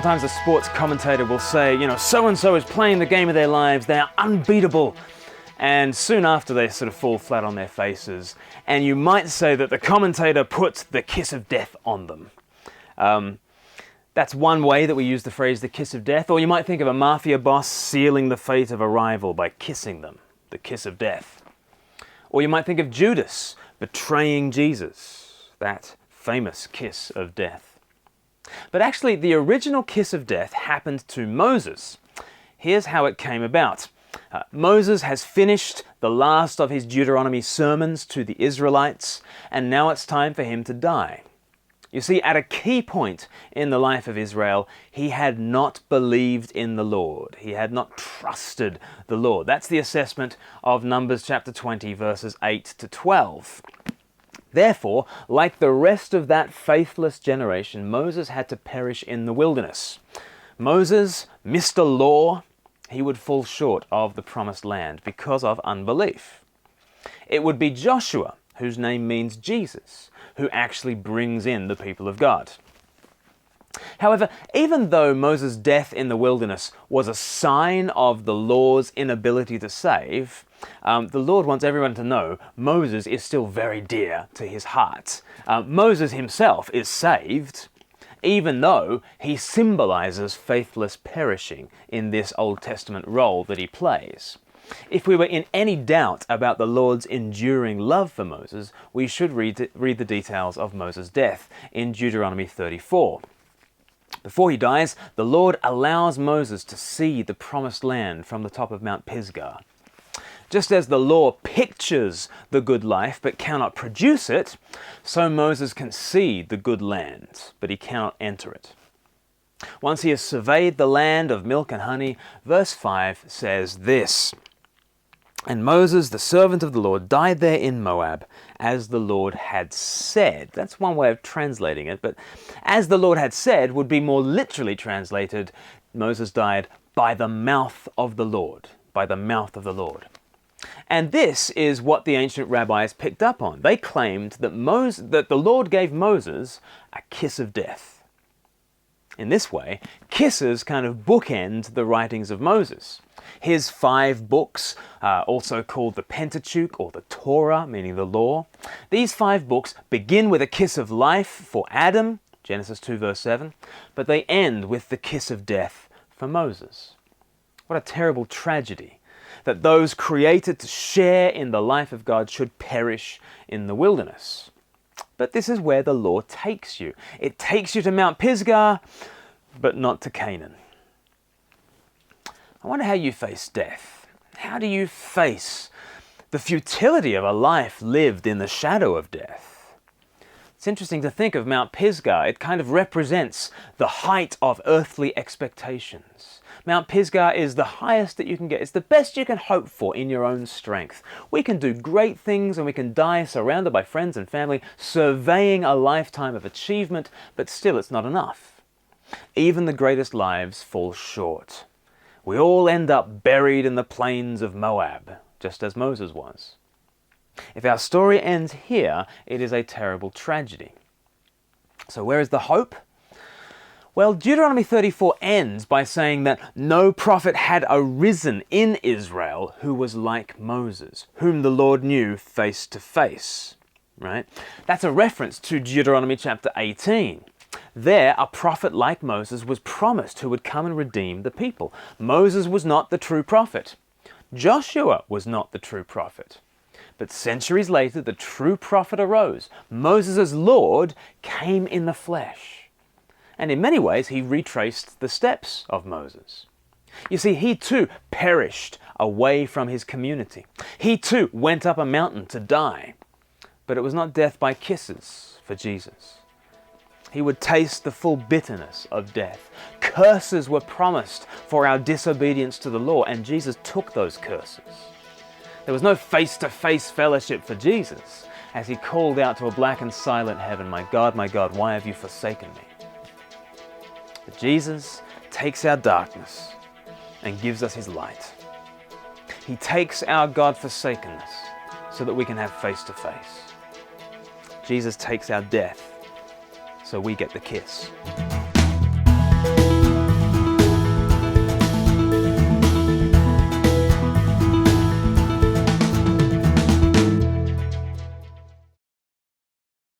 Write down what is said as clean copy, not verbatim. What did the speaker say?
sometimes a sports commentator will say, so-and-so is playing the game of their lives, they're unbeatable. And soon after they sort of fall flat on their faces. And you might say that the commentator puts the kiss of death on them. That's one way that we use the phrase the kiss of death. Or you might think of a mafia boss sealing the fate of a rival by kissing them, the kiss of death. Or you might think of Judas betraying Jesus, that famous kiss of death. But actually, the original kiss of death happened to Moses. Here's how it came about. Moses has finished the last of his Deuteronomy sermons to the Israelites, and now it's time for him to die. You see, at a key point in the life of Israel, he had not believed in the Lord. He had not trusted the Lord. That's the assessment of Numbers chapter 20, verses 8 to 12. Therefore, like the rest of that faithless generation, Moses had to perish in the wilderness. Moses, Mr. Law, he would fall short of the promised land because of unbelief. It would be Joshua, whose name means Jesus, who actually brings in the people of God. However, even though Moses' death in the wilderness was a sign of the law's inability to save, the Lord wants everyone to know Moses is still very dear to his heart. Moses himself is saved, even though he symbolizes faithless perishing in this Old Testament role that he plays. If we were in any doubt about the Lord's enduring love for Moses, we should read the details of Moses' death in Deuteronomy 34. Before he dies, the Lord allows Moses to see the promised land from the top of Mount Pisgah. Just as the law pictures the good life but cannot produce it, so Moses can see the good land, but he cannot enter it. Once he has surveyed the land of milk and honey, verse 5 says this, "And Moses, the servant of the Lord, died there in Moab, as the Lord had said." That's one way of translating it, but as the Lord had said would be more literally translated, Moses died by the mouth of the Lord, by the mouth of the Lord. And this is what the ancient rabbis picked up on. They claimed that the Lord gave Moses a kiss of death. In this way, kisses kind of bookend the writings of Moses. His 5 books, also called the Pentateuch or the Torah, meaning the law, these 5 books begin with a kiss of life for Adam, Genesis 2 verse 7, but they end with the kiss of death for Moses. What a terrible tragedy that those created to share in the life of God should perish in the wilderness. But this is where the law takes you. It takes you to Mount Pisgah, but not to Canaan. I wonder how you face death. How do you face the futility of a life lived in the shadow of death? It's interesting to think of Mount Pisgah. It kind of represents the height of earthly expectations. Mount Pisgah is the highest that you can get. It's the best you can hope for in your own strength. We can do great things and we can die surrounded by friends and family, surveying a lifetime of achievement, but still it's not enough. Even the greatest lives fall short. We all end up buried in the plains of Moab, just as Moses was. If our story ends here, it is a terrible tragedy. So where is the hope? Well, Deuteronomy 34 ends by saying that no prophet had arisen in Israel who was like Moses, whom the Lord knew face to face. Right? That's a reference to Deuteronomy chapter 18. There, a prophet like Moses was promised who would come and redeem the people. Moses was not the true prophet. Joshua was not the true prophet. But centuries later, the true prophet arose. Moses' Lord came in the flesh. And in many ways, he retraced the steps of Moses. You see, he too perished away from his community. He too went up a mountain to die. But it was not death by kisses for Jesus. He would taste the full bitterness of death. Curses were promised for our disobedience to the law, and Jesus took those curses. There was no face-to-face fellowship for Jesus as he called out to a black and silent heaven, my God, why have you forsaken me?" But Jesus takes our darkness and gives us his light. He takes our God-forsakenness so that we can have face-to-face. Jesus takes our death so we get the kiss.